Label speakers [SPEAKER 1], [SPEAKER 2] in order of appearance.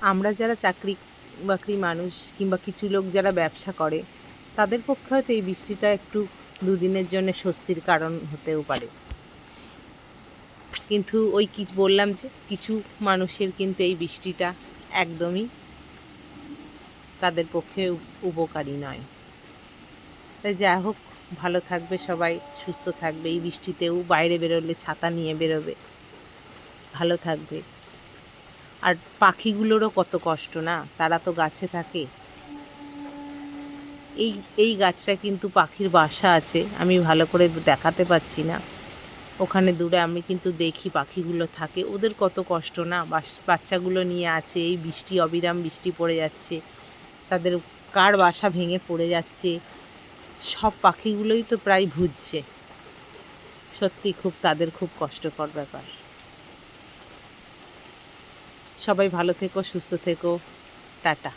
[SPEAKER 1] আমরা যারা চাকরি বাকরি মানুষ কিংবা কিছু লোক যারা ব্যবসা করে, তাদের পক্ষে হয়তো এই বৃষ্টিটা একটু দুদিনের জন্য স্বস্তির কারণ হতেও পারে। কিন্তু ওই বললাম যে কিছু মানুষের কিন্তু এই বৃষ্টিটা একদমই তাদের পক্ষে উপকারী নয়। তাই যা হোক, ভালো থাকবে সবাই, সুস্থ থাকবে। এই বৃষ্টিতেও বাইরে বেরোলে ছাতা নিয়ে বেরোবে, ভালো থাকবে। আর পাখিগুলোরও কত কষ্ট না, তারা তো গাছে থাকে। এই এই গাছটা কিন্তু পাখির বাসা আছে, আমি ভালো করে দেখাতে পাচ্ছি না। ওখানে দূরে আমি কিন্তু দেখি পাখিগুলো থাকে, ওদের কত কষ্ট না, বাচ্চাগুলো নিয়ে আছে। এই বৃষ্টি, অবিরাম বৃষ্টি পড়ে যাচ্ছে, তাদের কার বাসা ভেঙে পড়ে যাচ্ছে, সব পাখিগুলোই তো প্রায় ভুজছে। সত্যি খুব তাদের খুব কষ্টকর ব্যাপার। সবাই ভালো থেকো, সুস্থ থেকো, টাটা।